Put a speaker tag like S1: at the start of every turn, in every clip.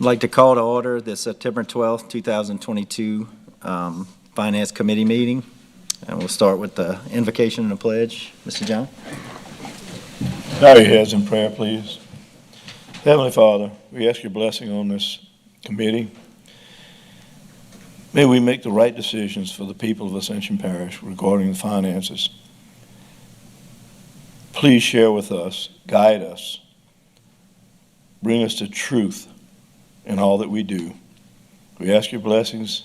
S1: like to call to order the September 12th, 2022 Finance Committee meeting. And we'll start with the invocation and the pledge. Mr. John?
S2: Bow your heads in prayer, please. Heavenly Father, we ask your blessing on this committee. May we make the right decisions for the people of Ascension Parish regarding the finances. Please share with us, guide us, bring us to truth in all that we do. We ask your blessings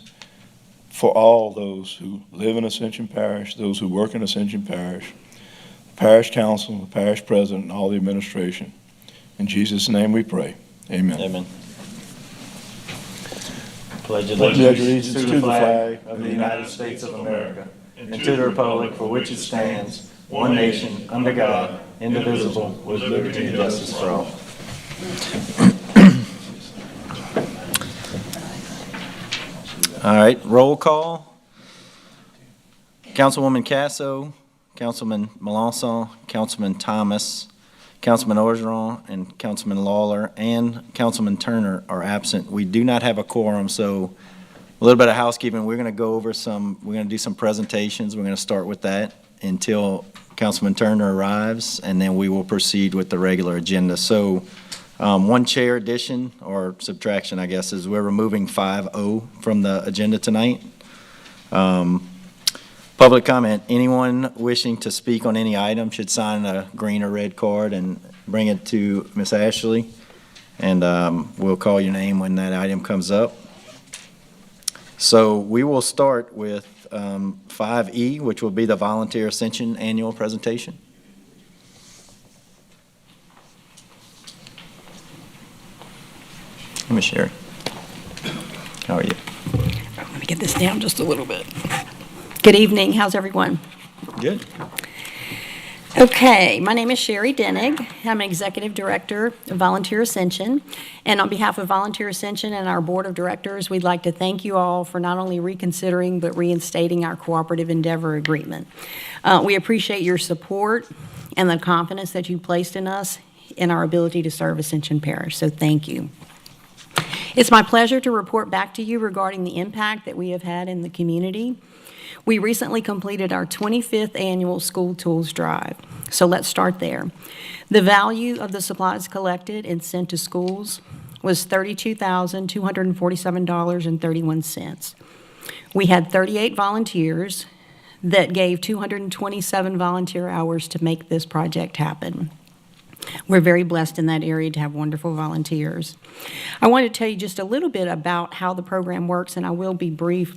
S2: for all those who live in Ascension Parish, those who work in Ascension Parish, the parish council, the parish president, and all the administration. In Jesus' name we pray. Amen.
S1: Amen. Pledge
S2: allegiance to the flag
S1: of the United States of America and to the republic for which it stands, one nation, under God, indivisible, with liberty and justice for all. All right, roll call. Councilwoman Casso, Councilman Melanson, Councilman Thomas, Councilman Orgeron, and Councilman Lawler, and Councilman Turner are absent. We do not have a quorum, so a little bit of housekeeping. We're going to go over we're going to do some presentations. We're going to start with that until Councilman Turner arrives, and then we will proceed with the regular agenda. So one chair addition or subtraction, I guess, is we're removing 5-0 from the agenda tonight. Public comment. Anyone wishing to speak on any item should sign a green or red card and bring it to Ms. Ashley, and we'll call your name when that item comes up. So we will start with 5E, which will be the Volunteer Ascension Annual Presentation. Ms. Sherry, how are you?
S3: Let me get this down just a little bit. Good evening. How's everyone?
S1: Good.
S3: Okay, my name is Sherry Denig. I'm an Executive Director of Volunteer Ascension. And on behalf of Volunteer Ascension and our Board of Directors, we'd like to thank you all for not only reconsidering but reinstating our Cooperative Endeavor Agreement. We appreciate your support and the confidence that you placed in us in our ability to serve Ascension Parish, so thank you. It's my pleasure to report back to you regarding the impact that we have had in the community. We recently completed our 25th annual School Tools Drive, so let's start there. The value of the supplies collected and sent to schools was $32,247.31. We had 38 volunteers that gave 227 volunteer hours to make this project happen. We're very blessed in that area to have wonderful volunteers. I want to tell you just a little bit about how the program works, and I will be brief,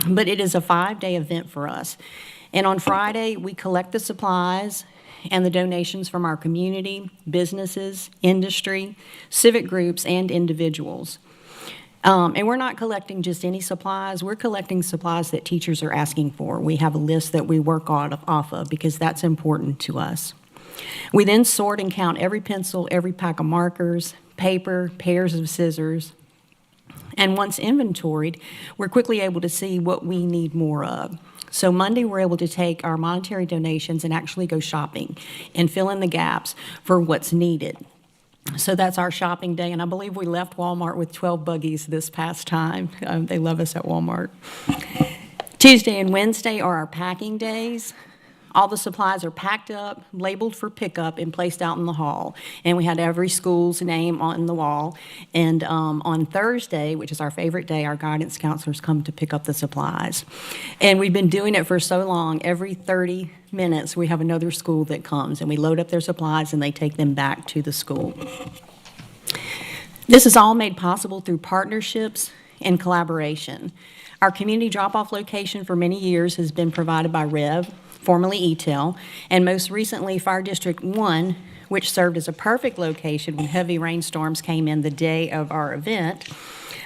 S3: but it is a 5-day event for us. And on Friday, we collect the supplies and the donations from our community, businesses, industry, civic groups, and individuals. And we're not collecting just any supplies. We're collecting supplies that teachers are asking for. We have a list that we work off of because that's important to us. We then sort and count every pencil, every pack of markers, paper, pairs of scissors, and once inventoried, we're quickly able to see what we need more of. So Monday, we're able to take our monetary donations and actually go shopping and fill in the gaps for what's needed. So that's our shopping day, and I believe we left Walmart with 12 buggies this past time. They love us at Walmart. Tuesday and Wednesday are our packing days. All the supplies are packed up, labeled for pickup, and placed out in the hall. And we had every school's name on the wall. And on Thursday, which is our favorite day, our guidance counselors come to pick up the supplies. And we've been doing it for so long, every 30 minutes we have another school that comes, and we load up their supplies and they take them back to the school. This is all made possible through partnerships and collaboration. Our community drop-off location for many years has been provided by REV, formerly ETEL, and most recently Fire District 1, which served as a perfect location when heavy rainstorms came in the day of our event.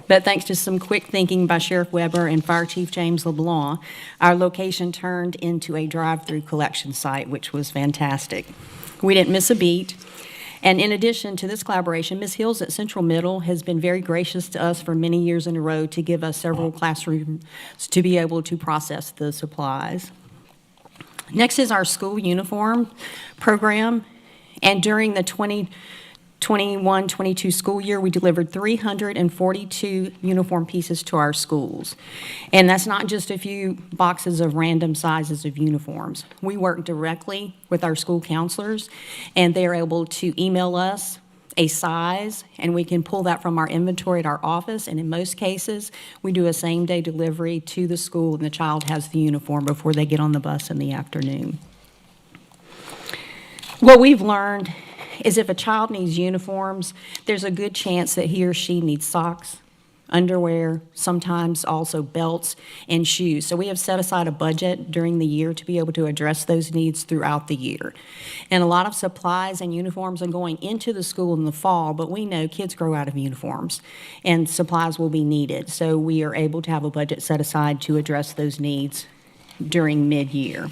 S3: But thanks to some quick thinking by Sheriff Weber and Fire Chief James LeBlanc, our location turned into a drive-through collection site, which was fantastic. We didn't miss a beat. And in addition to this collaboration, Ms. Hills at Central Middle has been very gracious to us for many years in a row to give us several classrooms to be able to process the supplies. Next is our school uniform program, and during the 21-22 school year, we delivered 342 uniform pieces to our schools. And that's not just a few boxes of random sizes of uniforms. We work directly with our school counselors, and they are able to email us a size, and we can pull that from our inventory at our office, and in most cases, we do a same-day delivery to the school, and the child has the uniform before they get on the bus in the afternoon. What we've learned is if a child needs uniforms, there's a good chance that he or she needs socks, underwear, sometimes also belts and shoes. So we have set aside a budget during the year to be able to address those needs throughout the year. And a lot of supplies and uniforms are going into the school in the fall, but we know kids grow out of uniforms and supplies will be needed. So we are able to have a budget set aside to address those needs during mid-year.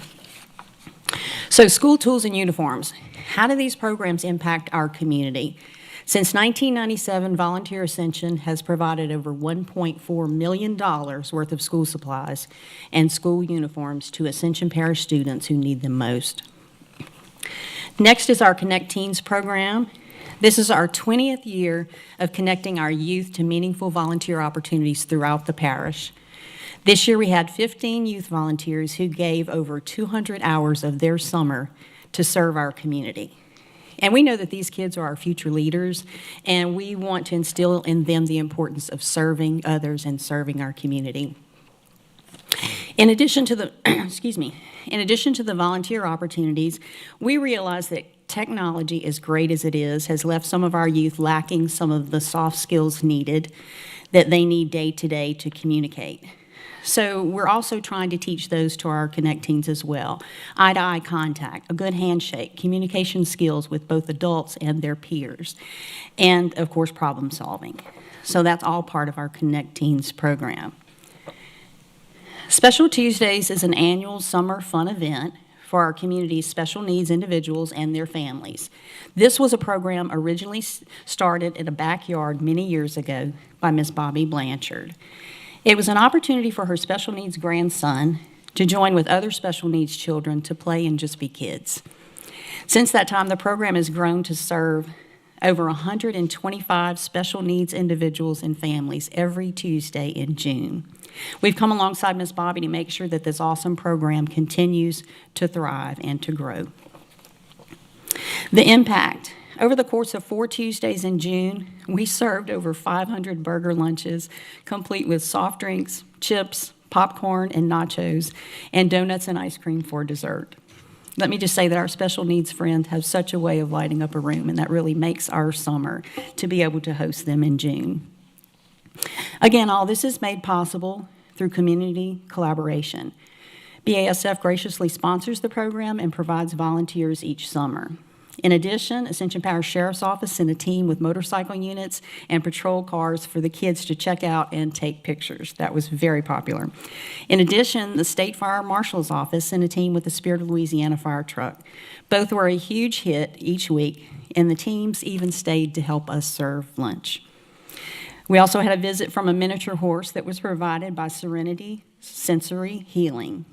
S3: So school tools and uniforms. How do these programs impact our community? Since 1997, Volunteer Ascension has provided over $1.4 million worth of school supplies and school uniforms to Ascension Parish students who need them most. Next is our Connect Teens program. This is our 20th year of connecting our youth to meaningful volunteer opportunities throughout the parish. This year we had 15 youth volunteers who gave over 200 hours of their summer to serve our community. And we know that these kids are our future leaders, and we want to instill in them the importance of serving others and serving our community. In addition to the, in addition to the volunteer opportunities, we realize that technology, as great as it is, has left some of our youth lacking some of the soft skills needed that they need day to day to communicate. So we're also trying to teach those to our Connect Teens as well. Eye-to-eye contact, a good handshake, communication skills with both adults and their peers, and of course problem solving. So that's all part of our Connect Teens program. Special Tuesdays is an annual summer fun event for our community's special needs individuals and their families. This was a program originally started in a backyard many years ago by Miss Bobby Blanchard. It was an opportunity for her special needs grandson to join with other special needs children to play and just be kids. Since that time, the program has grown to serve over 125 special needs individuals and families every Tuesday in June. We've come alongside Ms. Bobby to make sure that this awesome program continues to thrive and to grow. The impact. Over the course of 4 Tuesdays in June, we served over 500 burger lunches, complete with soft drinks, chips, popcorn, and nachos, and donuts and ice cream for dessert. Let me just say that our special needs friends have such a way of lighting up a room, and that really makes our summer to be able to host them in June. Again, all this is made possible through community collaboration. BASF graciously sponsors the program and provides volunteers each summer. In addition, Ascension Parish Sheriff's Office sent a team with motorcycle units and patrol cars for the kids to check out and take pictures. That was very popular. In addition, the State Fire Marshal's Office sent a team with the Spirit of Louisiana fire truck. Both were a huge hit each week, and the teams even stayed to help us serve lunch. We also had a visit from a miniature horse that was provided by Serenity Sensory Healing.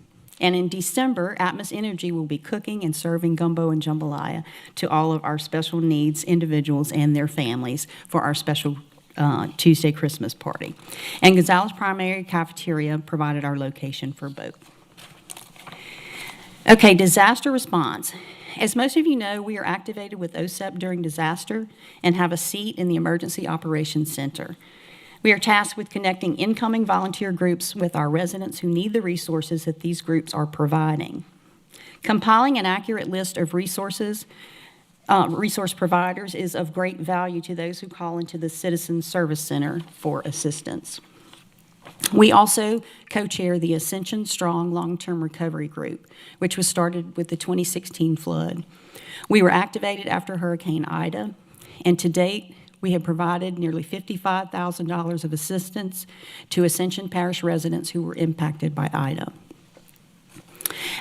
S3: And in December, Atmos Energy will be cooking and serving gumbo and jambalaya to all of our special needs individuals and their families for our special Tuesday Christmas party. And Gonzales Primary Cafeteria provided our location for both. Okay, disaster response. As most of you know, we are activated with OSEP during disaster and have a seat in the Emergency Operations Center. We are tasked with connecting incoming volunteer groups with our residents who need the resources that these groups are providing. Compiling an accurate list of resource providers is of great value to those who call into the Citizen Service Center for assistance. We also co-chair the Ascension Strong Long-Term Recovery Group, which was started with the 2016 flood. We were activated after Hurricane Ida, and to date, we have provided nearly $55,000 of assistance to Ascension Parish residents who were impacted by Ida.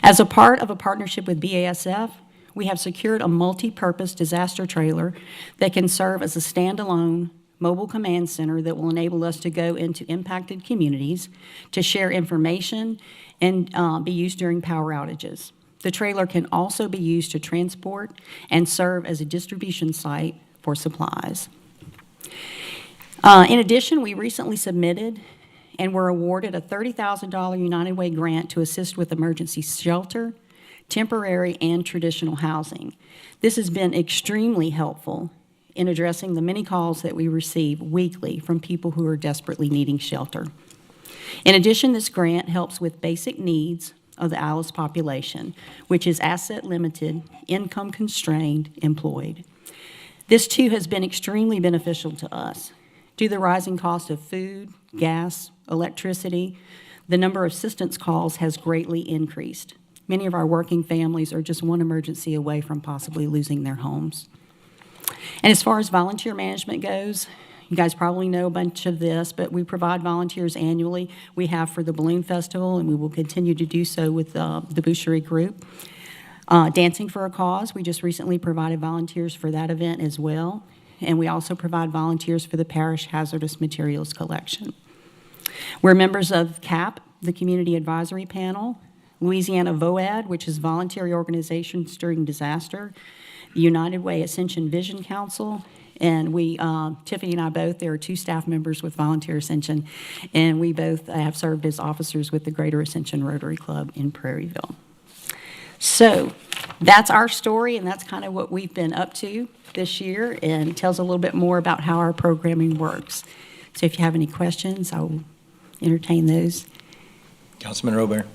S3: As a part of a partnership with BASF, we have secured a multi-purpose disaster trailer that can serve as a standalone mobile command center that will enable us to go into impacted communities to share information and be used during power outages. The trailer can also be used to transport and serve as a distribution site for supplies. In addition, we recently submitted and were awarded a $30,000 United Way grant to assist with emergency shelter, temporary and traditional housing. This has been extremely helpful in addressing the many calls that we receive weekly from people who are desperately needing shelter. In addition, this grant helps with basic needs of the Alice population, which is asset limited, income constrained, employed. This too has been extremely beneficial to us. Due to the rising cost of food, gas, electricity, the number of assistance calls has greatly increased. Many of our working families are just one emergency away from possibly losing their homes. And as far as volunteer management goes, you guys probably know a bunch of this, but we provide volunteers annually. We have for the Balloon Festival, and we will continue to do so with the Boucherie Group. Dancing for a Cause, we just recently provided volunteers for that event as well. And we also provide volunteers for the Parish Hazardous Materials Collection. We're members of CAP, the Community Advisory Panel, Louisiana VOAD, which is Voluntary Organizations During Disaster, the United Way Ascension Vision Council, and we, Tiffany and I both, there are 2 staff members with Volunteer Ascension, and we both have served as officers with the Greater Ascension Rotary Club in Prairieville. So that's our story, and that's kind of what we've been up to this year, and tells a little bit more about how our programming works. So if you have any questions, I will entertain those.
S1: Councilman Robert.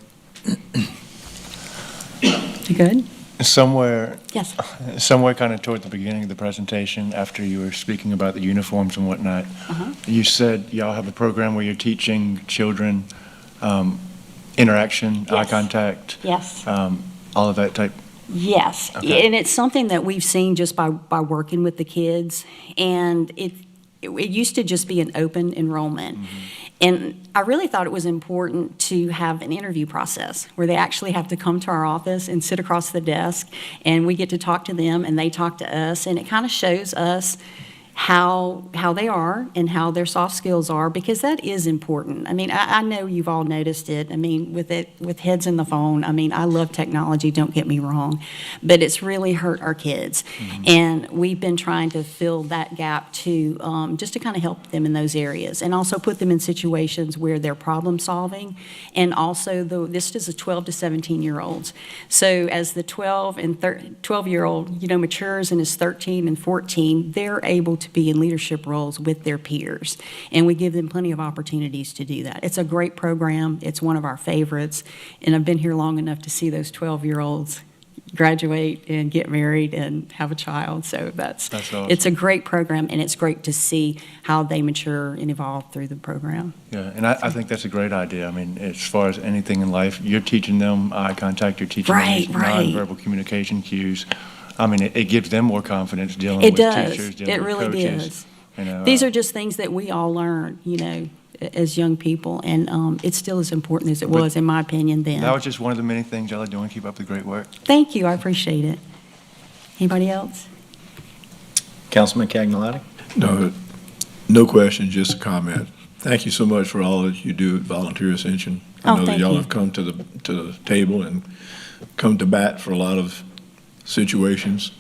S3: You good?
S4: Somewhere
S3: Yes.
S4: kind of toward the beginning of the presentation, after you were speaking about the uniforms and whatnot,
S3: Uh-huh.
S4: you said y'all have a program where you're teaching children interaction, eye
S3: Yes.
S4: contact,
S3: Yes.
S4: all of that type.
S3: Yes,
S4: Okay.
S3: and it's something that we've seen just by working with the kids, and it used to just be an open enrollment. And I really thought it was important to have an interview process where they actually have to come to our office and sit across the desk, and we get to talk to them and they talk to us, and it kind of shows us how they are and how their soft skills are, because that is important. I mean, I know you've all noticed it. I mean, with heads in the phone, I mean, I love technology, don't get me wrong, but it's really hurt our kids. And we've been trying to fill that gap too, just to kind of help them in those areas, and also put them in situations where they're problem solving. And also, this is a 12 to 17-year-olds. So as the 12-year-old, matures and is 13 and 14, they're able to be in leadership roles with their peers. And we give them plenty of opportunities to do that. It's a great program. It's one of our favorites. And I've been here long enough to see those 12-year-olds graduate and get married and have a child. So
S4: That's awesome.
S3: It's a great program, and it's great to see how they mature and evolve through the program.
S4: Yeah, and I think that's a great idea. I mean, as far as anything in life, you're teaching them eye contact, you're teaching them these
S3: Right.
S4: nonverbal communication cues. I mean, it gives them more confidence dealing
S3: It
S4: with
S3: does.
S4: teachers, dealing
S3: It
S4: with
S3: really
S4: coaches.
S3: does.
S4: You know,
S3: These are just things that we all learn, as young people, and it's still as important as it
S4: But
S3: was, in my opinion, then.
S4: that was just one of the many things y'all are doing. Keep up the great work.
S3: Thank you, I appreciate it. Anybody else?
S1: Councilman Cagnolati.
S2: No question, just a comment. Thank you so much for all that you do at Volunteer Ascension. I
S3: Oh,
S2: know that
S3: thank
S2: y'all
S3: you.
S2: have come to the table and come to bat for a lot of situations.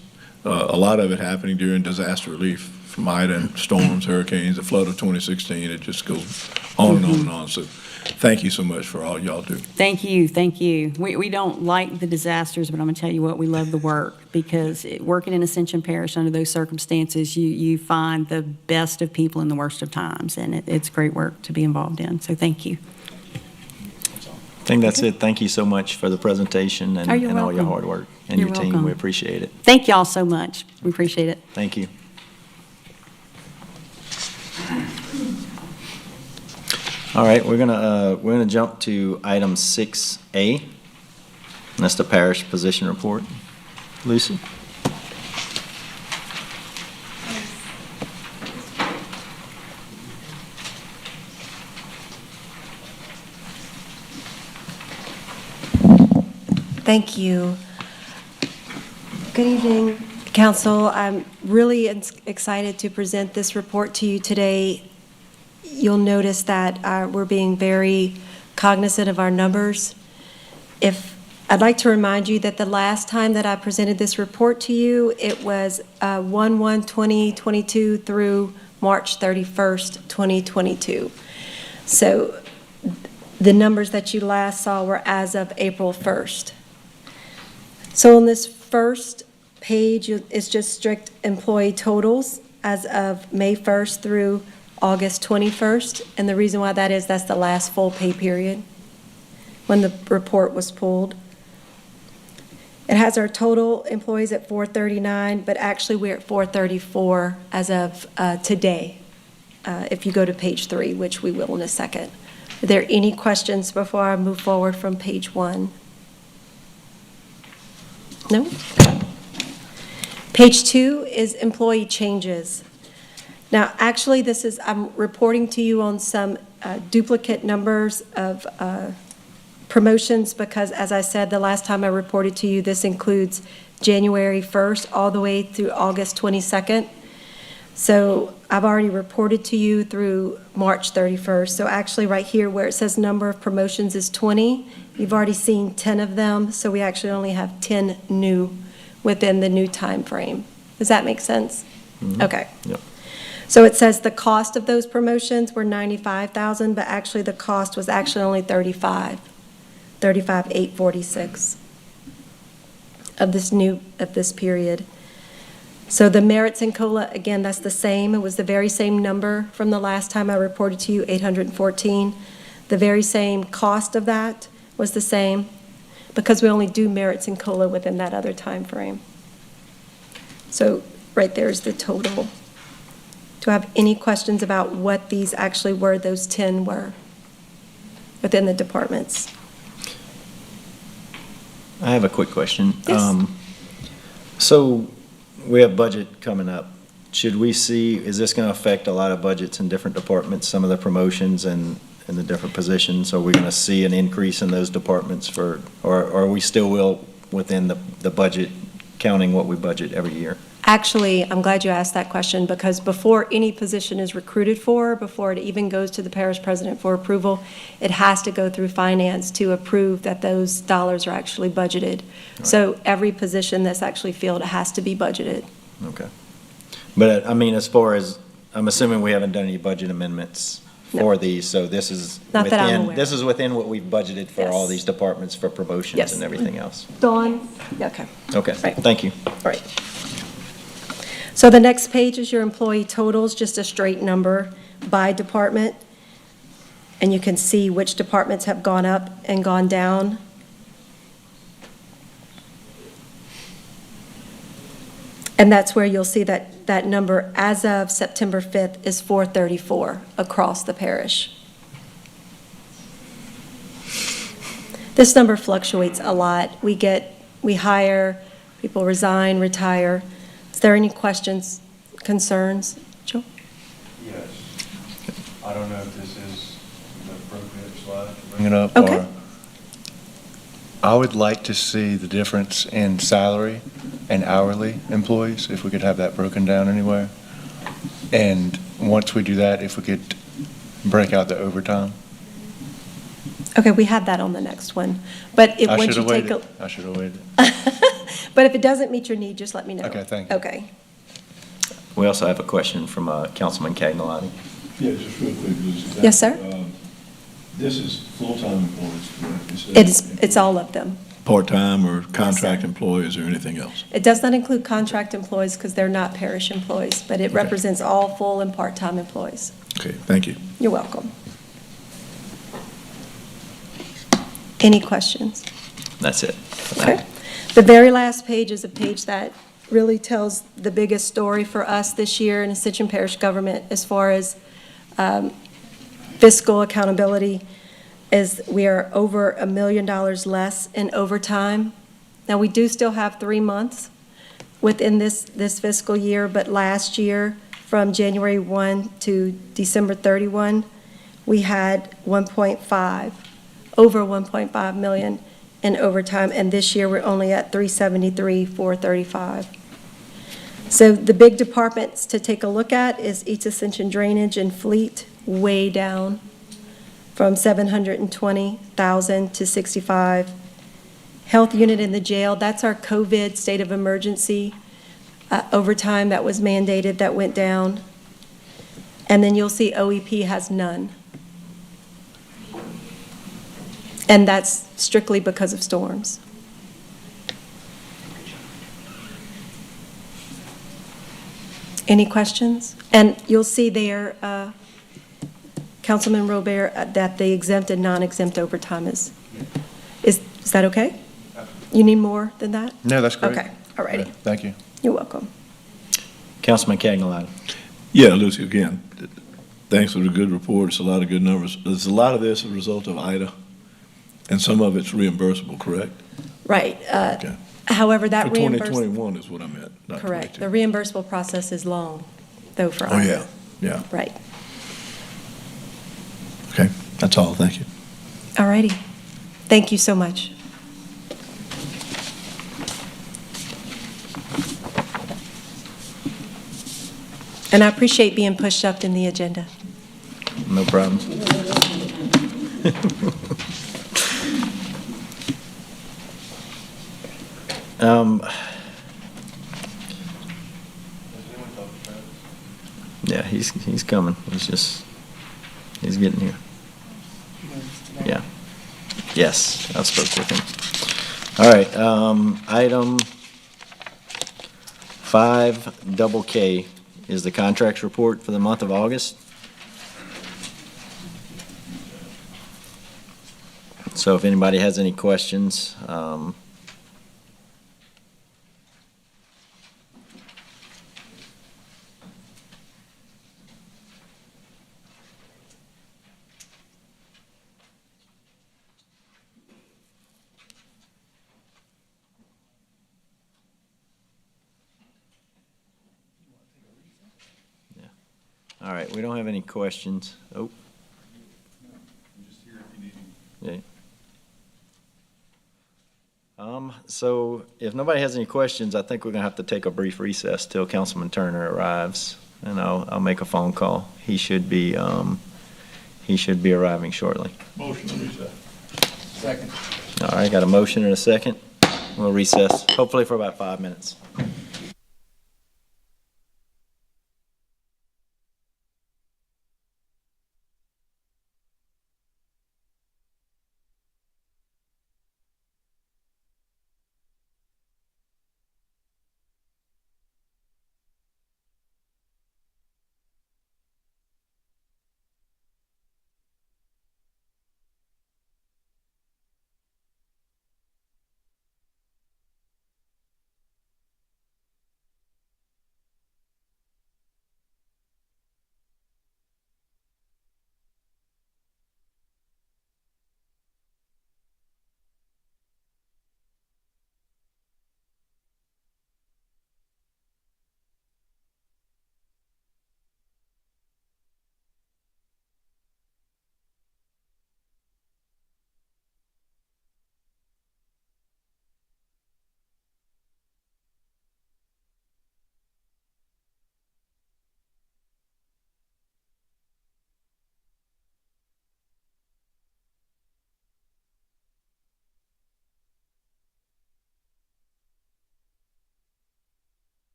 S2: A lot of it happening during disaster relief, from Ida and storms, hurricanes, the flood of 2016. It just goes on and on and on. So thank you so much for all y'all do.
S3: Thank you, thank you. We don't like the disasters, but I'm going to tell you what, we love the work, because working in Ascension Parish under those circumstances, you find the best of people in the worst of times, and it's great work to be involved in, so thank you.
S1: I think that's it. Thank you so much for the presentation and
S3: Oh, you're
S1: and all your
S3: welcome.
S1: hard work and
S3: You're
S1: your team.
S3: welcome.
S1: We appreciate it.
S3: Thank y'all so much. We appreciate it.
S1: Thank you. All right, we're gonna jump to item 6A. And that's the parish position report. Lucy?
S5: Thank you. Good evening, Council. I'm really excited to present this report to you today. You'll notice that we're being very cognizant of our numbers. If I'd like to remind you that the last time that I presented this report to you, it was 1/1/2022 through March 31st, 2022. So the numbers that you last saw were as of April 1st. So on this first page is just strict employee totals as of May 1st through August 21st. And the reason why that is, that's the last full pay period when the report was pulled. It has our total employees at 439, but actually we're at 434 as of today, if you go to page 3, which we will in a second. Are there any questions before I move forward from page 1? No? Page 2 is employee changes. Now, actually, I'm reporting to you on some duplicate numbers of promotions because, as I said, the last time I reported to you, this includes January 1st all the way through August 22nd. So I've already reported to you through March 31st. So actually right here where it says number of promotions is 20, you've already seen 10 of them. So we actually only have 10 new within the new time frame. Does that make sense? Okay.
S1: Yep.
S5: So it says the cost of those promotions were $95,000, but actually the cost was actually only $35,846 of this period. So the merits in COLA, again, that's the same. It was the very same number from the last time I reported to you, 814. The very same cost of that was the same because we only do merits in COLA within that other time frame. So right there is the total. Do I have any questions about what these actually were, those 10 were within the departments?
S1: I have a quick question.
S5: Yes.
S1: So we have budget coming up. Should we see, is this going to affect a lot of budgets in different departments, some of the promotions and the different positions? Are we going to see an increase in those departments or are we still within the budget, counting what we budget every year?
S5: Actually, I'm glad you asked that question because before any position is recruited for, before it even goes to the parish president for approval, it has to go through finance to approve that those dollars are actually budgeted.
S1: Right.
S5: So every position that's actually filled has to be budgeted.
S1: Okay. But I mean, as far as, I'm assuming we haven't done any budget amendments for these, so this is
S5: Not that I'm aware
S1: within, this is within what we've budgeted for all
S5: Yes.
S1: these departments for promotions
S5: Yes.
S1: and everything else.
S5: Dawn? Yeah, okay.
S1: Okay,
S5: Right.
S1: thank you.
S5: All right. So the next page is your employee totals, just a straight number by department. And you can see which departments have gone up and gone down. And that's where you'll see that number as of September 5th is 434 across the parish. This number fluctuates a lot. We hire, people resign, retire. Is there any questions, concerns? Joe?
S4: Yes. I don't know if this is the appropriate slide to bring it up.
S5: Okay.
S4: Or I would like to see the difference in salary and hourly employees, if we could have that broken down anywhere. And once we do that, if we could break out the overtime.
S5: Okay, we have that on the next one. But if,
S4: I
S5: once
S4: should
S5: you
S4: have
S5: take
S4: waited. I should have waited.
S5: But if it doesn't meet your need, just let me know.
S4: Okay, thank you.
S5: Okay.
S1: We also have a question from Councilman Cagnolati.
S2: Yeah, just real quick, Lucy.
S5: Yes, sir?
S2: This is full-time employees, correct?
S5: It's all of them.
S2: Part-time or contract
S5: sir.
S2: employees or anything else?
S5: It does not include contract employees because they're not parish employees, but it
S2: Okay.
S5: represents all full and part-time employees.
S2: Okay, thank you.
S5: You're welcome. Any questions?
S1: That's it.
S5: Okay. The very last page is a page that really tells the biggest story for us this year in Ascension Parish government as far as fiscal accountability is we are over $1 million less in overtime. Now, we do still have 3 months within this fiscal year, but last year, from January 1 to December 31, we had over 1.5 million in overtime, and this year we're only at 373,435. So the big departments to take a look at is East Ascension Drainage and Fleet, way down from 720,000 to 65. health unit in the jail, that's our COVID state of emergency overtime that was mandated, that went down. And then you'll see OEP has none. And that's strictly because of storms. Any questions? And you'll see there, Councilman Robert, that the exempt and non-exempt overtime is that okay? You need more than that?
S4: No, that's great.
S5: Okay, all righty.
S4: Thank you.
S5: You're welcome.
S1: Councilman Cagnolati.
S2: Yeah, Lucy, again, thanks for the good report. It's a lot of good numbers. There's a lot of this as a result of Ida, and some of it's reimbursable, correct?
S5: Right.
S2: Okay.
S5: However, that
S2: For
S5: reimbursement.
S2: 2021 is what I meant, not
S5: Correct.
S2: 22.
S5: The reimbursable process is long, though, for
S2: Oh,
S5: Ida.
S2: yeah.
S5: Right.
S2: Okay, that's all. Thank you.
S5: All righty. Thank you so much. And I appreciate being pushed up in the agenda.
S1: No problem. Yeah, he's coming. He's getting here. Yeah. Yes, I spoke with him. All right, item 5 is the contracts report for the month of August. So if anybody has any questions, all right, we don't have any questions. Oh. Yeah. So if nobody has any questions, I think we're gonna have to take a brief recess till Councilman Turner arrives, and I'll make a phone call. He should be arriving shortly.
S2: Motion to recess. Second.
S1: All right, got a motion and a second. We'll recess, hopefully for about 5 minutes.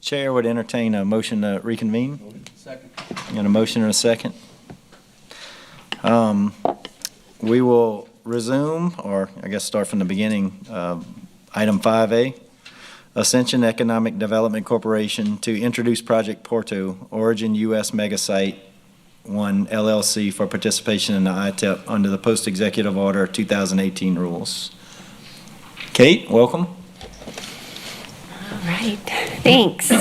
S1: Chair would entertain a motion to reconvene. Second. And a motion and a second. We will resume, or I guess start from the beginning. Item 5A, Ascension Economic Development Corporation to introduce Project Porto, Origin U.S. Megasite 1 LLC for participation in the ITEP under the Post-Executive Order 2018 rules. Kate, welcome.
S6: All right, thanks.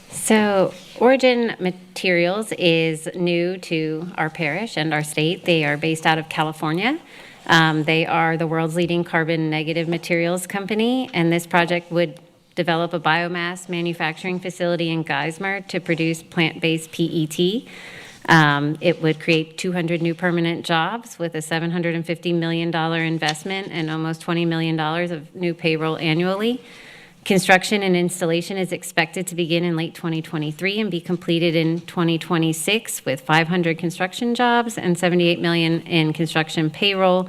S6: So Origin Materials is new to our parish and our state. They are based out of California. They are the world's leading carbon negative materials company, and this project would develop a biomass manufacturing facility in Geismar to produce plant-based PET. It would create 200 new permanent jobs with a $750 million investment and almost $20 million of new payroll annually. Construction and installation is expected to begin in late 2023 and be completed in 2026 with 500 construction jobs and $78 million in construction payroll.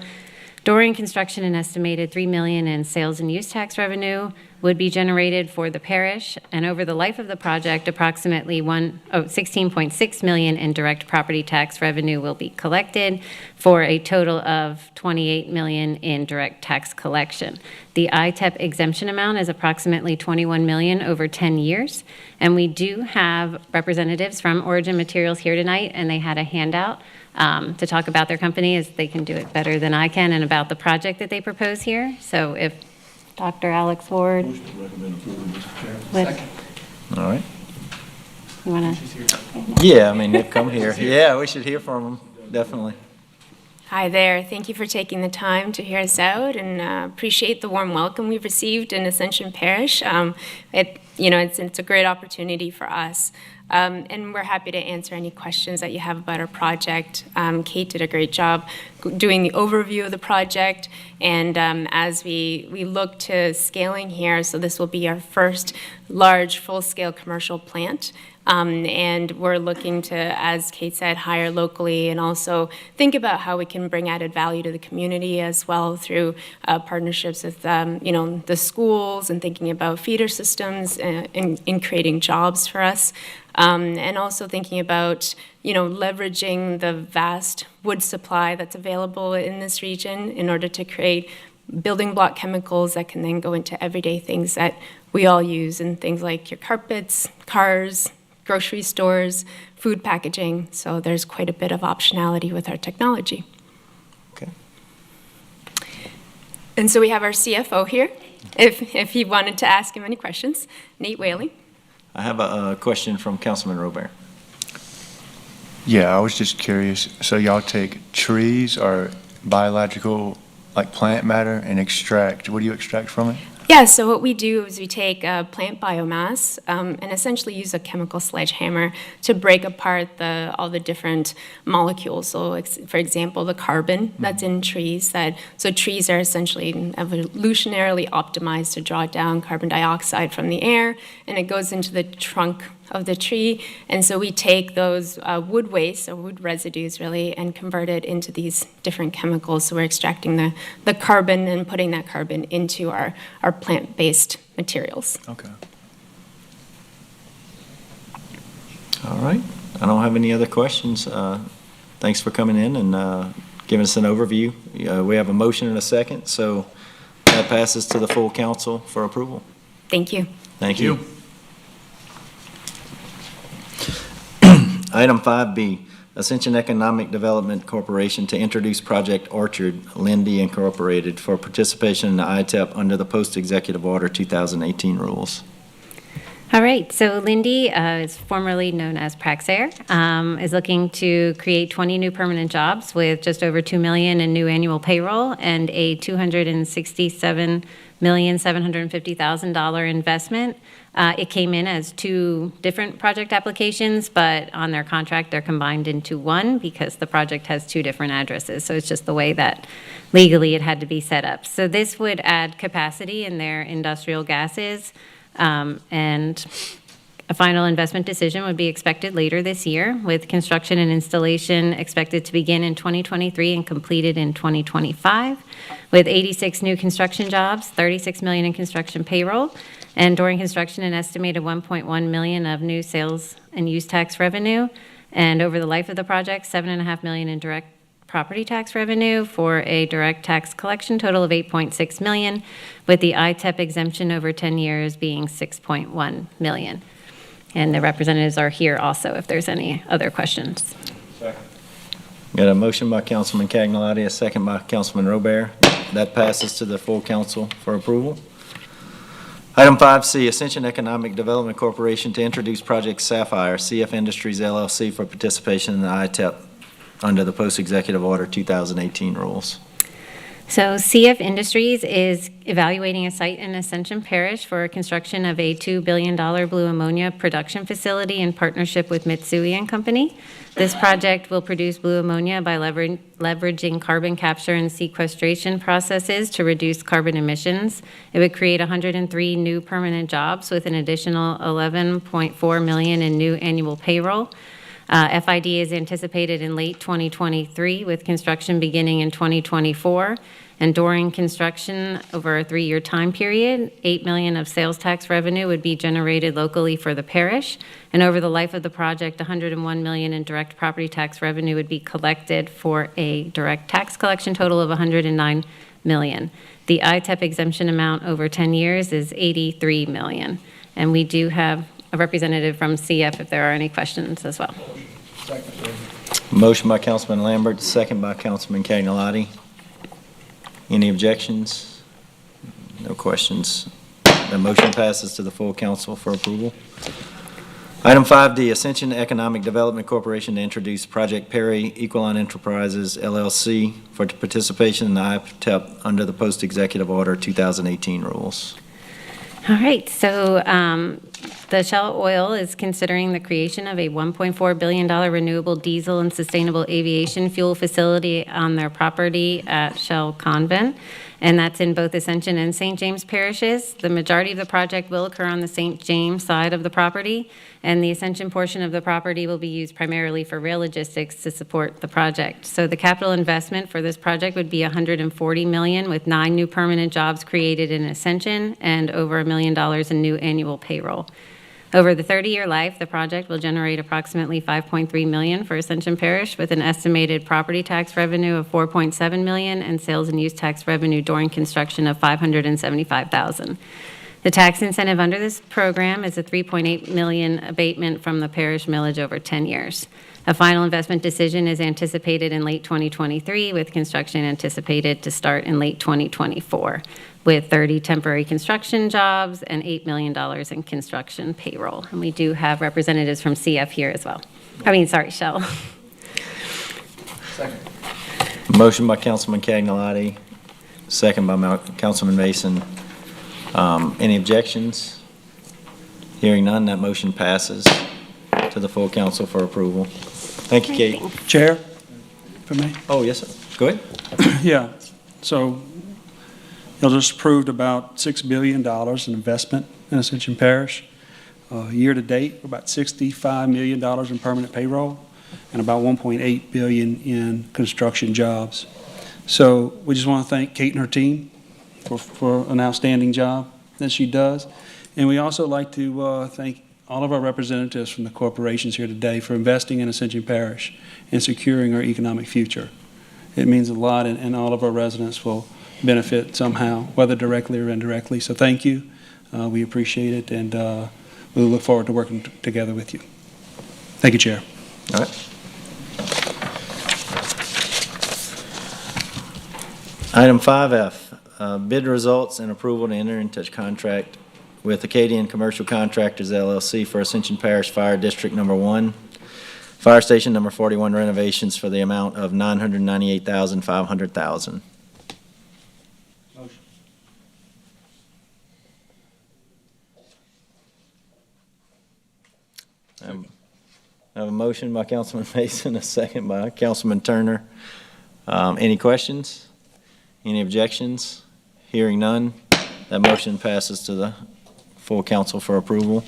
S6: During construction, an estimated $3 million in sales and use tax revenue would be generated for the parish, and over the life of the project, approximately $16.6 million in direct property tax revenue will be collected for a total of $28 million in direct tax collection. The ITEP exemption amount is approximately $21 million over 10 years, and we do have representatives from Origin Materials here tonight, and they had a handout to talk about their company, as they can do it better than I can, and about the project that they propose here. So if Dr. Alex Ward would,
S1: All right.
S6: you want to?
S1: Yeah, I mean, they've come here. Yeah, we should hear from them, definitely.
S7: Hi there. Thank you for taking the time to hear us out, and appreciate the warm welcome we've received in Ascension Parish. It's a great opportunity for us, and we're happy to answer any questions that you have about our project. Kate did a great job doing the overview of the project, and as we look to scaling here, so this will be our first large full-scale commercial plant. And we're looking to, as Kate said, hire locally and also think about how we can bring added value to the community as well through partnerships with, the schools and thinking about feeder systems in creating jobs for us. And also thinking about, leveraging the vast wood supply that's available in this region in order to create building block chemicals that can then go into everyday things that we all use, in things like your carpets, cars, grocery stores, food packaging. So there's quite a bit of optionality with our technology.
S1: Okay.
S7: And so we have our CFO here, if you wanted to ask him any questions, Nate Whaley.
S1: I have a question from Councilman Robert.
S4: Yeah, I was just curious. So y'all take trees or biological, like plant matter, and extract, what do you extract from it?
S7: Yeah, so what we do is we take plant biomass and essentially use a chemical sledgehammer to break apart all the different molecules. So, for example, the carbon that's in trees. So trees are essentially evolutionarily optimized to draw down carbon dioxide from the air, and it goes into the trunk of the tree. And so we take those wood waste, or wood residues really, and convert it into these different chemicals. So we're extracting the carbon and putting that carbon into our plant-based materials.
S4: Okay.
S1: All right. I don't have any other questions. Thanks for coming in and giving us an overview. We have a motion and a second, so that passes to the full council for approval.
S7: Thank you.
S1: Thank you. Item 5B, Ascension Economic Development Corporation to introduce Project Orchard, Lindy Incorporated, for participation in the ITEP under the Post-Executive Order 2018 rules.
S6: All right, so Lindy is formerly known as Praxair, is looking to create 20 new permanent jobs with just over $2 million in new annual payroll and a $267,750,000 investment. It came in as two different project applications, but on their contract, they're combined into one because the project has two different addresses. So it's just the way that legally it had to be set up. So this would add capacity in their industrial gases, and a final investment decision would be expected later this year, with construction and installation expected to begin in 2023 and completed in 2025, with 86 new construction jobs, $36 million in construction payroll, And during construction, an estimated 1.1 million of new sales and use tax revenue. And over the life of the project, 7.5 million in direct property tax revenue for a direct tax collection total of 8.6 million, with the ITEP exemption over 10 years being 6.1 million. And the representatives are here also if there's any other questions.
S1: Got a motion by Councilman Cagnolati, a second by Councilman Robert. That passes to the full council for approval. Item 5C, Ascension Economic Development Corporation to introduce Project Sapphire, CF Industries LLC for participation in the ITEP under the Post-Executive Order 2018 rules.
S6: So CF Industries is evaluating a site in Ascension Parish for construction of a $2 billion blue ammonia production facility in partnership with Mitsui and Company. This project will produce blue ammonia by leveraging carbon capture and sequestration processes to reduce carbon emissions. It would create 103 new permanent jobs with an additional $11.4 million in new annual payroll. FID is anticipated in late 2023 with construction beginning in 2024. And during construction over a 3-year time period, $8 million of sales tax revenue would be generated locally for the parish. And over the life of the project, $101 million in direct property tax revenue would be collected for a direct tax collection total of $109 million. The ITEP exemption amount over 10 years is $83 million. And we do have a representative from CF if there are any questions as well.
S1: Motion by Councilman Lambert, second by Councilman Cagnolati. Any objections? No questions. The motion passes to the full council for approval. Item 5D, Ascension Economic Development Corporation to introduce Project Perry Equaline Enterprises LLC for participation in the ITEP under the Post-Executive Order 2018 rules.
S6: All right, so the Shell Oil is considering the creation of a $1.4 billion renewable diesel and sustainable aviation fuel facility on their property at Shell Convent, and that's in both Ascension and St. James parishes. The majority of the project will occur on the St. James side of the property, and the Ascension portion of the property will be used primarily for rail logistics to support the project. So the capital investment for this project would be $140 million, with 9 new permanent jobs created in Ascension and over $1 million in new annual payroll. Over the 30-year life, the project will generate approximately $5.3 million for Ascension Parish, with an estimated property tax revenue of $4.7 million and sales and use tax revenue during construction of $575,000. The tax incentive under this program is a $3.8 million abatement from the parish millage over 10 years. A final investment decision is anticipated in late 2023, with construction anticipated to start in late 2024, with 30 temporary construction jobs and $8 million in construction payroll. And we do have representatives from CF here as well. Shell.
S1: Second. Motion by Councilman Cagnolati, second by Councilman Mason. Any objections? Hearing none, that motion passes to the full council for approval. Thank you, Kate.
S8: Chair, for me?
S1: Oh, yes, sir. Go ahead.
S8: Yeah, so y'all just approved about $6 billion in investment in Ascension Parish. Year to date, about $65 million in permanent payroll and about $1.8 billion in construction jobs. So we just want to thank Kate and her team for an outstanding job that she does. And we also like to thank all of our representatives from the corporations here today for investing in Ascension Parish and securing our economic future. It means a lot, and all of our residents will benefit somehow, whether directly or indirectly. So thank you. We appreciate it, and we look forward to working together with you. Thank you, Chair.
S1: All right. Item 5F, bid results and approval to enter into contract with Acadian Commercial Contractors LLC for Ascension Parish Fire District Number 1, Fire Station Number 41 renovations for the amount of $998,500.
S8: Motion.
S1: I have a motion by Councilman Mason, a second by Councilman Turner. Any questions? Any objections? Hearing none, that motion passes to the full council for approval.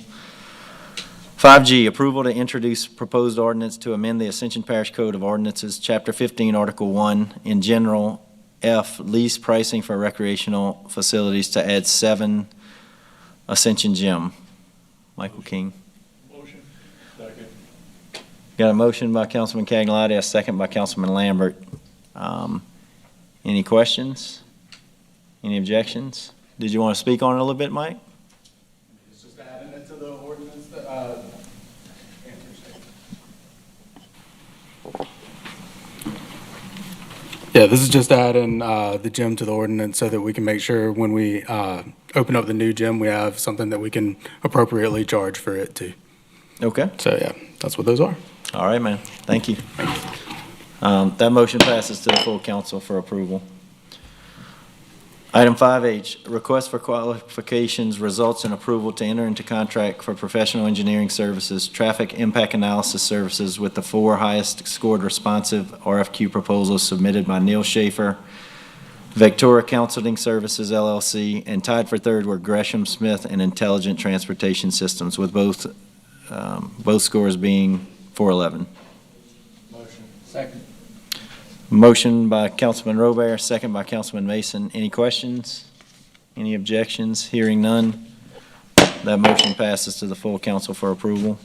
S1: 5G, approval to introduce proposed ordinance to amend the Ascension Parish Code of Ordinances, Chapter 15, Article 1, in general, F, lease pricing for recreational facilities to add 7 Ascension Gym. Michael King.
S2: Motion. Second.
S1: Got a motion by Councilman Cagnolati, a second by Councilman Lambert. Any questions? Any objections? Did you want to speak on it a little bit, Mike?
S9: It's just adding it to the ordinance that, yeah, this is just adding the gym to the ordinance so that we can make sure when we open up the new gym, we have something that we can appropriately charge for it too.
S1: Okay.
S9: So yeah, that's what those are.
S1: All right, man. Thank you. That motion passes to the full council for approval. Item 5H, request for qualifications results in approval to enter into contract for professional engineering services, traffic impact analysis services with the 4 highest scored responsive RFQ proposals submitted by Neil Schaefer, Vectura Counseling Services LLC, and tied for third were Gresham Smith and Intelligent Transportation Systems, with both scores being 411.
S9: Motion. Second.
S1: Motion by Councilman Robert, second by Councilman Mason. Any questions? Any objections? Hearing none, that motion passes to the full council for approval.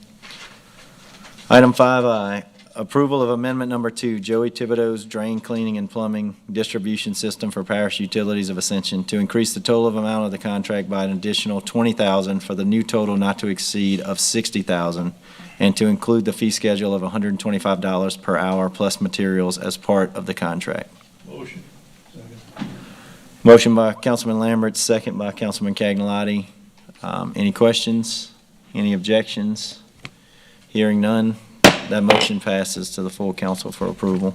S1: Item 5I, approval of amendment number 2, Joey Thibodeau's Drain Cleaning and Plumbing Distribution System for Parish Utilities of Ascension, to increase the total amount of the contract by an additional $20,000 for the new total not to exceed of $60,000, and to include the fee schedule of $125 per hour plus materials as part of the contract.
S2: Motion.
S1: Motion by Councilman Lambert, second by Councilman Cagnolati. Any questions? Any objections? Hearing none, that motion passes to the full council for approval.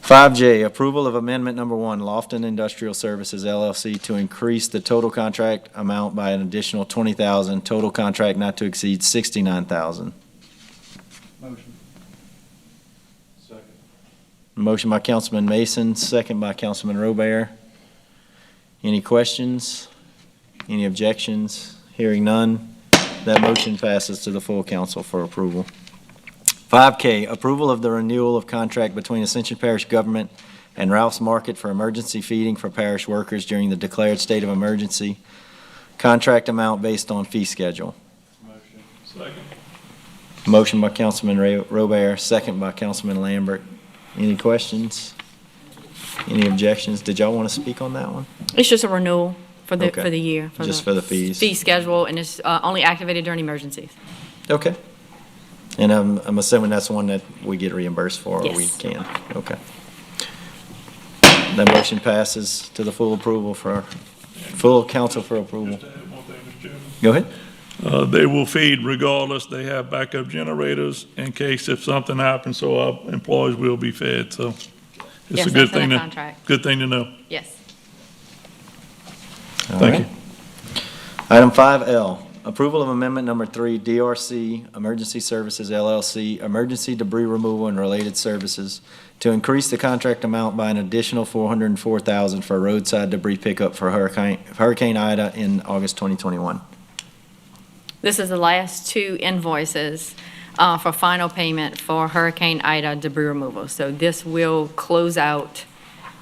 S1: 5J, approval of amendment number 1, Lofton Industrial Services LLC, to increase the total contract amount by an additional $20,000, total contract not to exceed $69,000.
S9: Motion. Second.
S1: Motion by Councilman Mason, second by Councilman Robert. Any questions? Any objections? Hearing none, that motion passes to the full council for approval. 5K, approval of the renewal of contract between Ascension Parish Government and Ralph's Market for emergency feeding for parish workers during the declared state of emergency. Contract amount based on fee schedule.
S2: Motion. Second.
S1: Motion by Councilman Robert, second by Councilman Lambert. Any questions? Any objections? Did y'all want to speak on that one?
S10: It's just a renewal for the,
S1: Okay.
S10: for the year.
S1: Just for the fees?
S10: Fee schedule, and it's only activated during emergencies.
S1: Okay. And I'm assuming that's the one that we get reimbursed for, or we
S10: Yes.
S1: can? Okay. That motion passes to the full approval full council for approval.
S11: Just to add one thing, Mr. Chairman.
S1: Go ahead.
S11: They will feed regardless. They have backup generators in case if something happens, so our employees will be fed, so it's
S10: Yes,
S11: a good
S10: that's in
S11: thing
S10: the
S11: to,
S10: contract.
S11: good thing to know.
S10: Yes.
S1: All
S11: Thank
S1: right. Item 5L, approval of amendment number 3, DRC Emergency Services LLC, emergency debris removal and related services, to increase the contract amount by an additional $404,000 for roadside debris pickup for Hurricane Ida in August 2021.
S10: This is the last 2 invoices for final payment for Hurricane Ida debris removal. So this will close out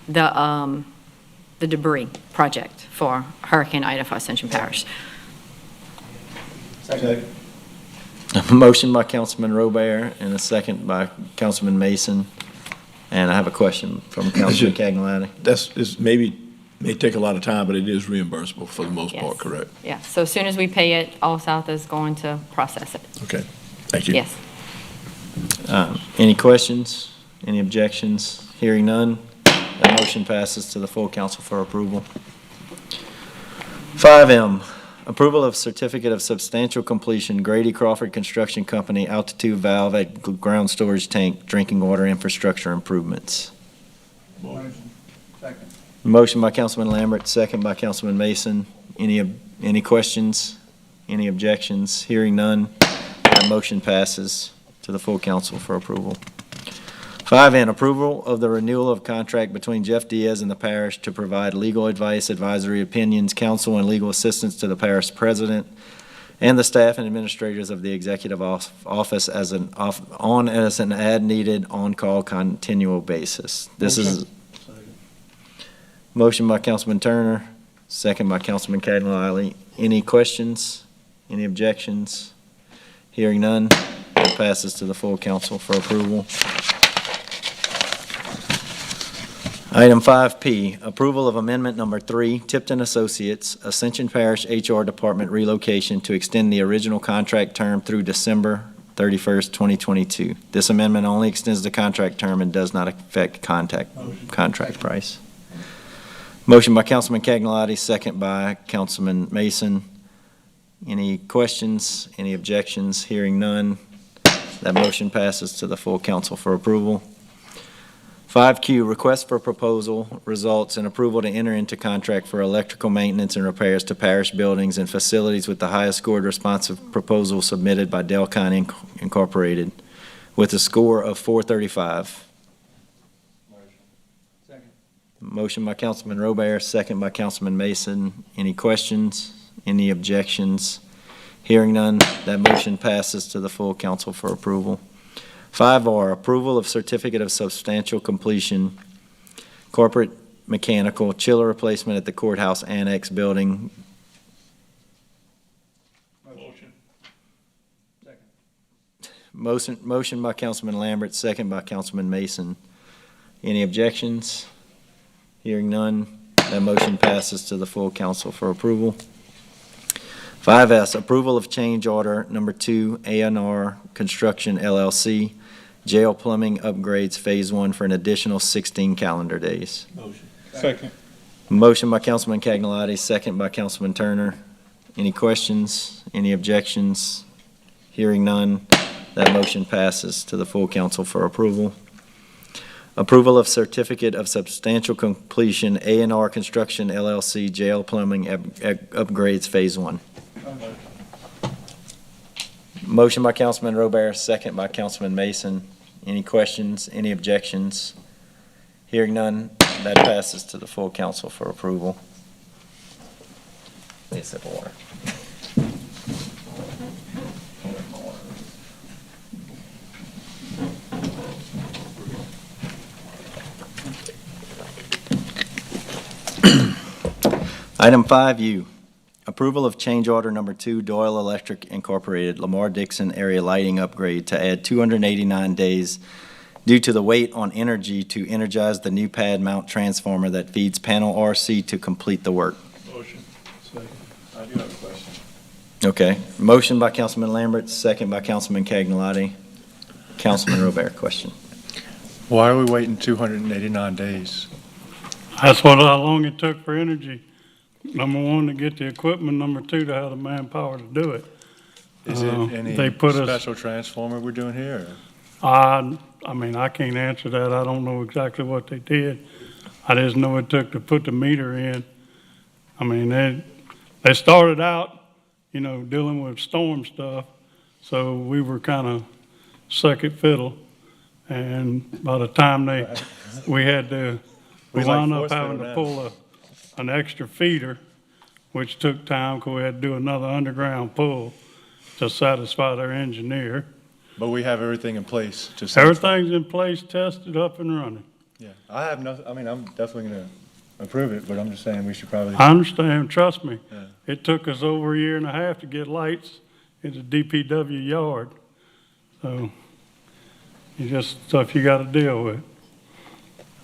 S10: the debris project for Hurricane Ida for Ascension Parish.
S9: Second.
S1: A motion by Councilman Robert and a second by Councilman Mason. And I have a question from Councilman Cagnolati.
S2: May take a lot of time, but it is reimbursable for the most part,
S10: Yes.
S2: correct?
S10: Yeah, so as soon as we pay it, All South is going to process it.
S2: Okay, thank you.
S10: Yes.
S1: Any questions? Any objections? Hearing none, that motion passes to the full council for approval. 5M, approval of certificate of substantial completion, Grady Crawford Construction Company, altitude valve at ground storage tank, drinking water infrastructure improvements.
S9: Motion. Second.
S1: Motion by Councilman Lambert, second by Councilman Mason. Any questions? Any objections? Hearing none, that motion passes to the full council for approval. 5N, approval of the renewal of contract between Jeff Diaz and the parish to provide legal advice, advisory opinions, counsel, and legal assistance to the parish president and the staff and administrators of the executive office as an as-needed, on-call, continual basis. This is motion by Councilman Turner, second by Councilman Cagnolati. Any questions? Any objections? Hearing none, it passes to the full council for approval. Item 5P, approval of amendment number 3, Tipton Associates, Ascension Parish HR Department relocation to extend the original contract term through December 31st, 2022. This amendment only extends the contract term and does not affect contract price. Motion by Councilman Cagnolati, second by Councilman Mason. Any questions? Any objections? Hearing none, that motion passes to the full council for approval. 5Q, request for proposal results in approval to enter into contract for electrical maintenance and repairs to parish buildings and facilities with the highest scored responsive proposal submitted by Delcon Incorporated with a score of 435. Motion by Councilman Robert, second by Councilman Mason. Any questions? Any objections? Hearing none, that motion passes to the full council for approval. 5R, approval of certificate of substantial completion, corporate mechanical chiller replacement at the courthouse annex building. Motion by Councilman Lambert, second by Councilman Mason. Any objections? Hearing none, that motion passes to the full council for approval. 5S, approval of change order number 2, A&R Construction LLC, jail plumbing upgrades Phase 1 for an additional 16 calendar days.
S11: Second.
S1: Motion by Councilman Cagnolati, second by Councilman Turner. Any questions? Any objections? Hearing none, that motion passes to the full council for approval. Approval of certificate of substantial completion, A&R Construction LLC, jail plumbing upgrades Phase 1. Motion by Councilman Robert, second by Councilman Mason. Any questions? Any objections? Hearing none, that passes to the full council for approval. Need a sip of water. Item 5U, approval of change order number 2, Doyle Electric Incorporated, Lamar Dixon area lighting upgrade to add 289 days due to the wait on energy to energize the new pad mount transformer that feeds panel RC to complete the work.
S11: Motion. Second.
S2: I do have a question.
S1: Okay. Motion by Councilman Lambert, second by Councilman Cagnolati. Councilman Robert, question.
S4: Why are we waiting 289 days?
S12: That's how long it took for energy. Number one, to get the equipment. Number two, to have the manpower to do it.
S4: Is it any
S12: They put us-
S4: special transformer we're doing here?
S12: I mean, I can't answer that. I don't know exactly what they did. I just know it took to put the meter in. I mean, they started out, dealing with storm stuff, so we were kind of second fiddle. And by the time we wound up having to pull an extra feeder, which took time because we had to do another underground pull to satisfy their engineer.
S4: But we have everything in place to.
S12: Everything's in place, tested, up and running.
S4: Yeah, I'm definitely gonna approve it, but I'm just saying we should probably.
S12: I understand, trust me.
S4: Yeah.
S12: It took us over a year and a half to get lights in the DPW yard. So it's just stuff you got to deal with.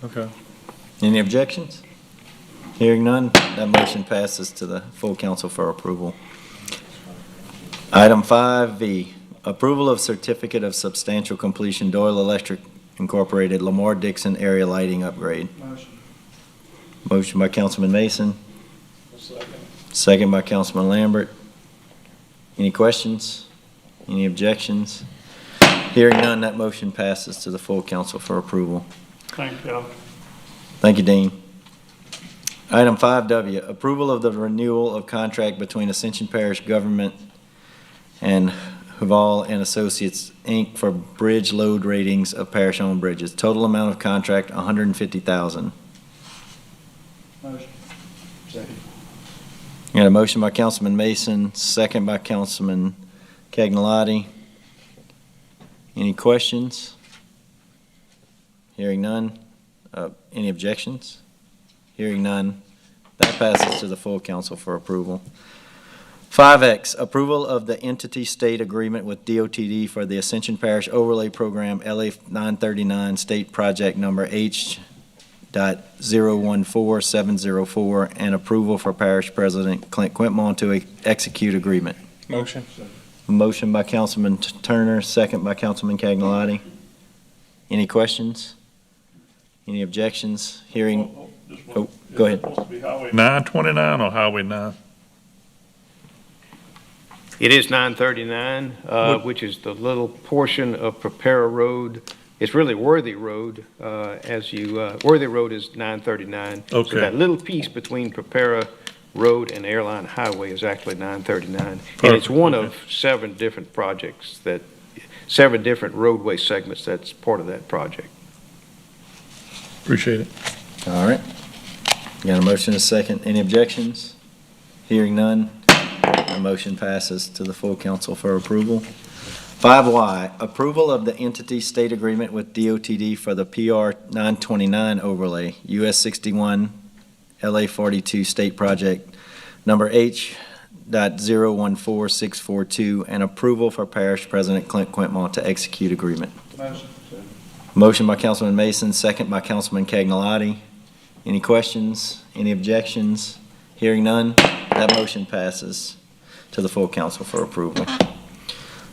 S4: Okay.
S1: Any objections? Hearing none, that motion passes to the full council for approval. Item 5V, approval of certificate of substantial completion, Doyle Electric Incorporated, Lamar Dixon area lighting upgrade. Motion by Councilman Mason. Second by Councilman Lambert. Any questions? Any objections? Hearing none, that motion passes to the full council for approval.
S12: Thank y'all.
S1: Thank you, Dean. Item 5W, approval of the renewal of contract between Ascension Parish Government and Hval and Associates, Inc. for bridge load ratings of parish-owned bridges. Total amount of contract, $150,000.
S8: Motion. Second.
S1: Got a motion by Councilman Mason, second by Councilman Cagnolati. Any questions? Hearing none. Any objections? Hearing none. That passes to the full council for approval. 5X, approval of the entity state agreement with DOTD for the Ascension Parish Overlay Program, LA 939, state project number H.014704, and approval for Parish President Clint Quintmont to execute agreement.
S9: Motion.
S1: Motion by Councilman Turner, second by Councilman Cagnolotti. Any questions? Any objections? Hearing, oh, go ahead.
S11: Supposed to be Highway 929 or Highway 9?
S13: It is 939, which is the little portion of Prepara Road. It's really Worthy Road, Worthy Road is 939.
S11: Okay.
S13: So that little piece between Prepara Road and Airline Highway is actually 939. And it's
S11: Perfect,
S13: one
S11: okay.
S13: of 7 different projects 7 different roadway segments that's part of that project.
S11: Appreciate it.
S1: All right. Got a motion and a second. Any objections? Hearing none, the motion passes to the full council for approval. 5Y, approval of the entity state agreement with DOTD for the PR 929 overlay, US 61, LA 42 state project, number H.014642, and approval for Parish President Clint Quintmont to execute agreement. Motion by Councilman Mason, second by Councilman Cagnolotti. Any questions? Any objections? Hearing none, that motion passes to the full council for approval.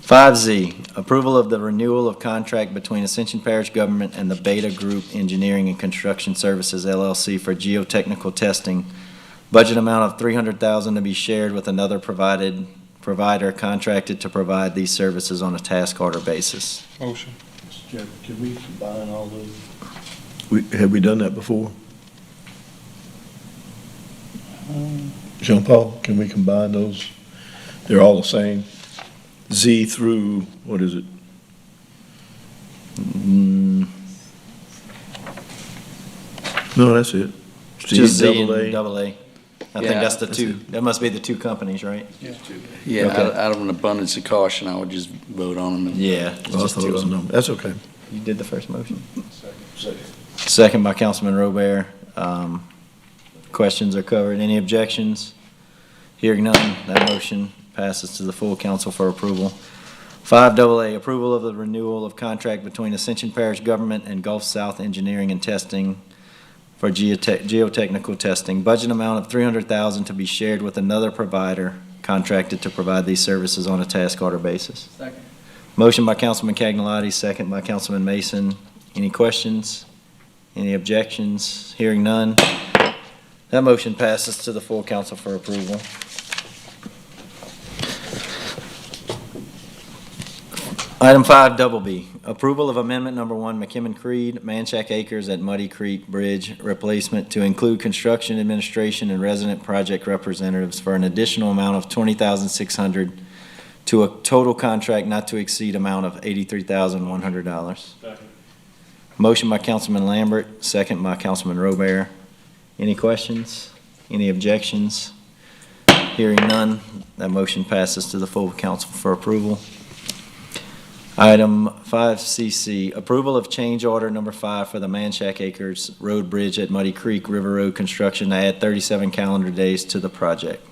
S1: 5Z, approval of the renewal of contract between Ascension Parish Government and the Beta Group Engineering and Construction Services LLC for geotechnical testing. Budget amount of $300,000 to be shared with another provider contracted to provide these services on a task order basis.
S9: Motion.
S2: Mr. Chairman, can we combine all those? Have we done that before? Jean Paul, can we combine those? They're all the same. Z through, what is it? No, that's it.
S1: Just Z
S2: double A.
S1: and double A. I think
S14: Yeah,
S1: that's the
S2: that's
S1: two,
S2: it.
S1: that must be the two companies, right?
S14: Yeah,
S1: Okay.
S14: out of an abundance of caution, I would just vote on them.
S1: Yeah. it's
S2: Oh, I
S1: just
S2: thought
S1: two
S2: it was a
S1: of them.
S2: number. That's okay.
S1: You did the first motion. Second by Councilman Robert. Questions are covered. Any objections? Hearing none, that motion passes to the full council for approval. 5AA, approval of the renewal of contract between Ascension Parish Government and Gulf South Engineering and Testing for geotechnical testing. Budget amount of $300,000 to be shared with another provider contracted to provide these services on a task order basis.
S9: Second.
S1: Motion by Councilman Cagnolotti, second by Councilman Mason. Any questions? Any objections? Hearing none. That motion passes to the full council for approval. Item 5BB, approval of amendment number 1, McKimmon Creed, Manchac Acres at Muddy Creek Bridge replacement to include construction administration and resident project representatives for an additional amount of $20,600 to a total contract not to exceed amount of $83,100. Motion by Councilman Lambert, second by Councilman Robert. Any questions? Any objections? Hearing none, that motion passes to the full council for approval. Item 5CC, approval of change order number 5 for the Manchac Acres Road Bridge at Muddy Creek River Road construction to add 37 calendar days to the project.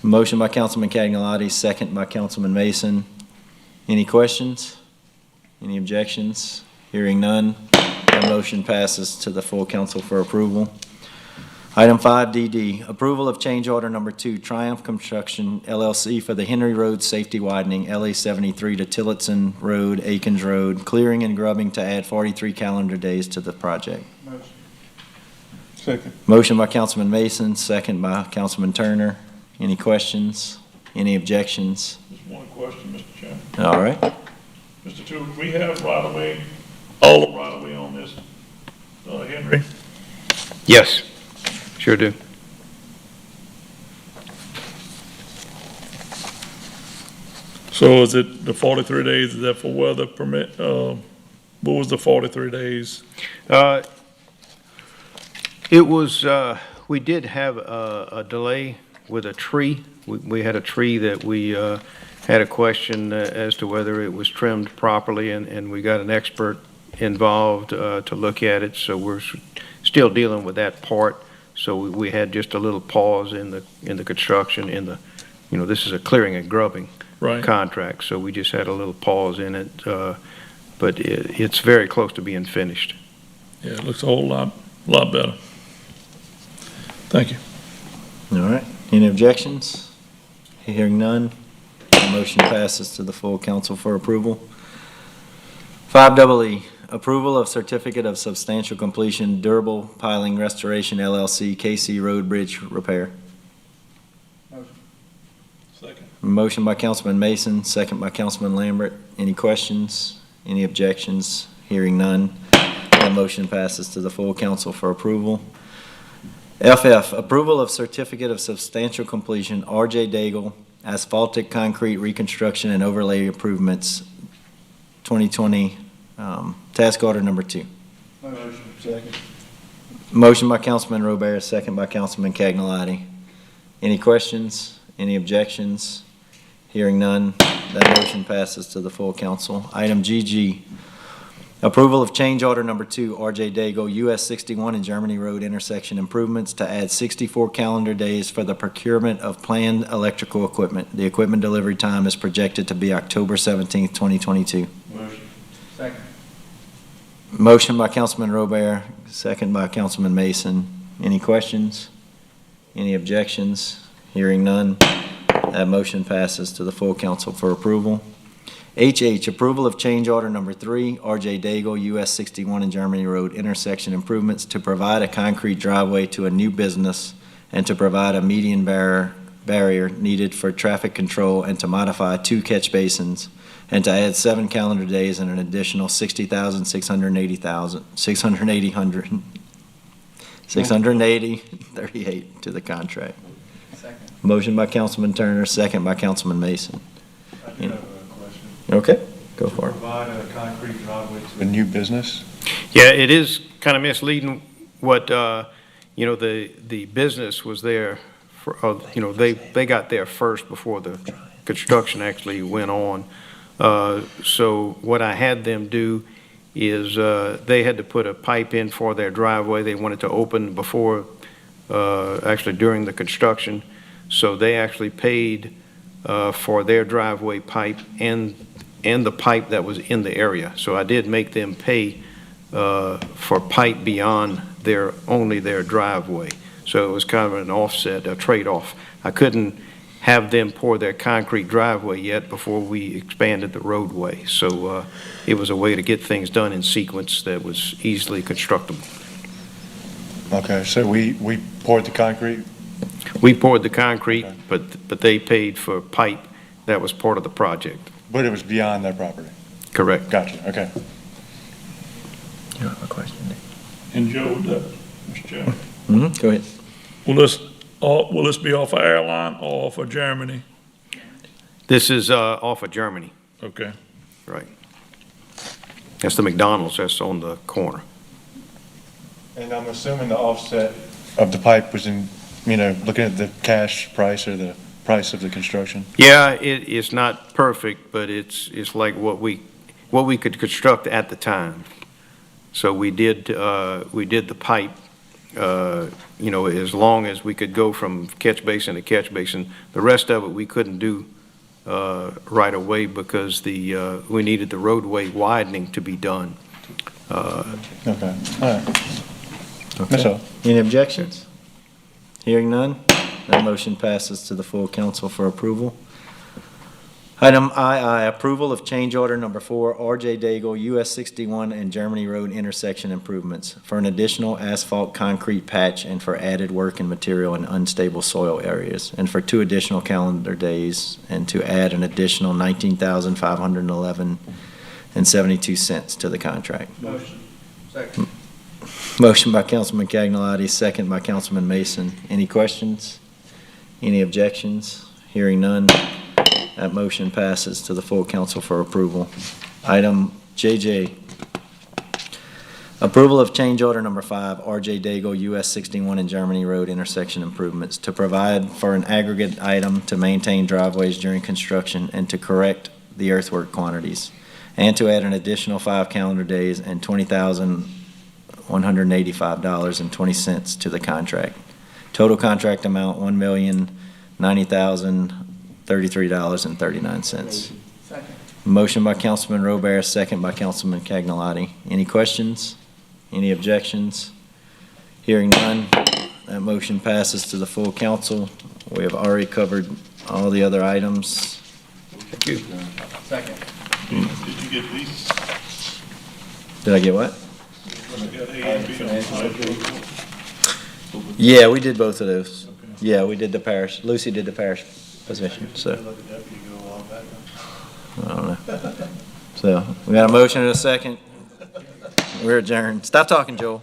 S1: Motion by Councilman Cagnolotti, second by Councilman Mason. Any questions? Any objections? Hearing none, that motion passes to the full council for approval. Item 5DD, approval of change order number 2, Triumph Construction LLC for the Henry Road Safety Widening, LA 73 to Tillotson Road, Akins Road, clearing and grubbing to add 43 calendar days to the project.
S9: Second.
S1: Motion by Councilman Mason, second by Councilman Turner. Any questions? Any objections?
S11: Just one question, Mr. Chairman.
S1: All right.
S11: Mr. Tudor, we have right-of-way, all the right-of-way on this, Henry?
S13: Yes, sure do.
S11: So is it the 43 days, is that for weather permit? What was the 43 days?
S13: It was, we did have a delay with a tree. We had a tree that we had a question as to whether it was trimmed properly, and we got an expert involved to look at it, so we're still dealing with that part. So we had just a little pause in the construction, this is a clearing and grubbing
S11: Right.
S13: contract, so we just had a little pause in it, but it's very close to being finished.
S11: Yeah, it looks a whole lot better. Thank you.
S1: All right. Any objections? Hearing none, the motion passes to the full council for approval. 5E, approval of certificate of substantial completion Durable Piling Restoration LLC KC Road Bridge Repair.
S11: Second.
S1: Motion by Councilman Mason, second by Councilman Lambert. Any questions? Any objections? Hearing none, that motion passes to the full council for approval. FF, approval of certificate of substantial completion RJ Daigle Asphaltic Concrete Reconstruction and Overlay Improvements 2020, task order number 2.
S4: Motion. Second.
S1: Motion by Councilman Robert, second by Councilman Cagnolati. Any questions? Any objections? Hearing none, that motion passes to the full council. Item GG, approval of change order number 2, RJ Daigle, US 61 and Germany Road intersection improvements to add 64 calendar days for the procurement of planned electrical equipment. The equipment delivery time is projected to be October 17th, 2022.
S4: Motion. Second.
S1: Motion by Councilman Robert, second by Councilman Mason. Any questions? Any objections? Hearing none, that motion passes to the full council for approval. HH, approval of change order number 3, RJ Daigle, US 61 and Germany Road intersection improvements to provide a concrete driveway to a new business and to provide a median barrier needed for traffic control and to modify 2 catch basins and to add 7 calendar days and an additional 680 to the contract.
S4: Second.
S1: Motion by Councilman Turner, second by Councilman Mason.
S4: I do have a question.
S1: Okay, go for it.
S4: Provide a concrete driveway to a new business?
S13: Yeah, it is kind of misleading what, the business was there, they got there first before the construction actually went on. So what I had them do is they had to put a pipe in for their driveway. They wanted to open before, actually during the construction. So they actually paid for their driveway pipe and the pipe that was in the area. So I did make them pay for pipe beyond only their driveway. So it was kind of an offset, a trade-off. I couldn't have them pour their concrete driveway yet before we expanded the roadway. So it was a way to get things done in sequence that was easily constructible.
S4: Okay, so we poured the concrete?
S13: We poured the concrete, but they paid for pipe that was part of the project.
S4: But it was beyond their property?
S13: Correct.
S4: Gotcha, okay.
S1: You have a question?
S11: And Joe, Mr. Chairman,
S1: Go ahead.
S11: will this be off of Airline or off of Germany?
S13: This is off of Germany,
S11: Okay.
S13: right. That's the McDonald's that's on the corner.
S4: And I'm assuming the offset of the pipe was in, looking at the cash price or the price of the construction?
S13: Yeah, it's not perfect, but it's like what we could construct at the time. So we did the pipe, as long as we could go from catch basin to catch basin. The rest of it we couldn't do right away because we needed the roadway widening to be done.
S4: Okay, all right. That's
S1: Okay.
S4: all.
S1: Any objections? Hearing none, that motion passes to the full council for approval. Item II, approval of change order number 4, RJ Daigle, US 61 and Germany Road intersection improvements for an additional asphalt concrete patch and for added work and material in unstable soil areas, and for 2 additional calendar days, and to add an additional $19,511.72 to the contract.
S4: Motion. Second.
S1: Motion by Councilman Cagnolati, second by Councilman Mason. Any questions? Any objections? Hearing none, that motion passes to the full council for approval. Item JJ, approval of change order number 5, RJ Daigle, US 61 and Germany Road intersection improvements to provide for an aggregate item to maintain driveways during construction and to correct the earthwork quantities, and to add an additional 5 calendar days and $20,185.20 to the contract. Total contract amount, $1,090,033.39. Motion by Councilman Robert, second by Councilman Cagnolotti. Any questions? Any objections? Hearing none, that motion passes to the full council. We have already covered all the other items.
S2: Thank you.
S11: Did you get these?
S1: Did I get what?
S11: I got A and B on my
S1: Yeah, we did both of those. Yeah, we did the parish. Lucy did the parish position, so. I don't know. So, we got a motion and a second. We're adjourned. Stop talking, Joel.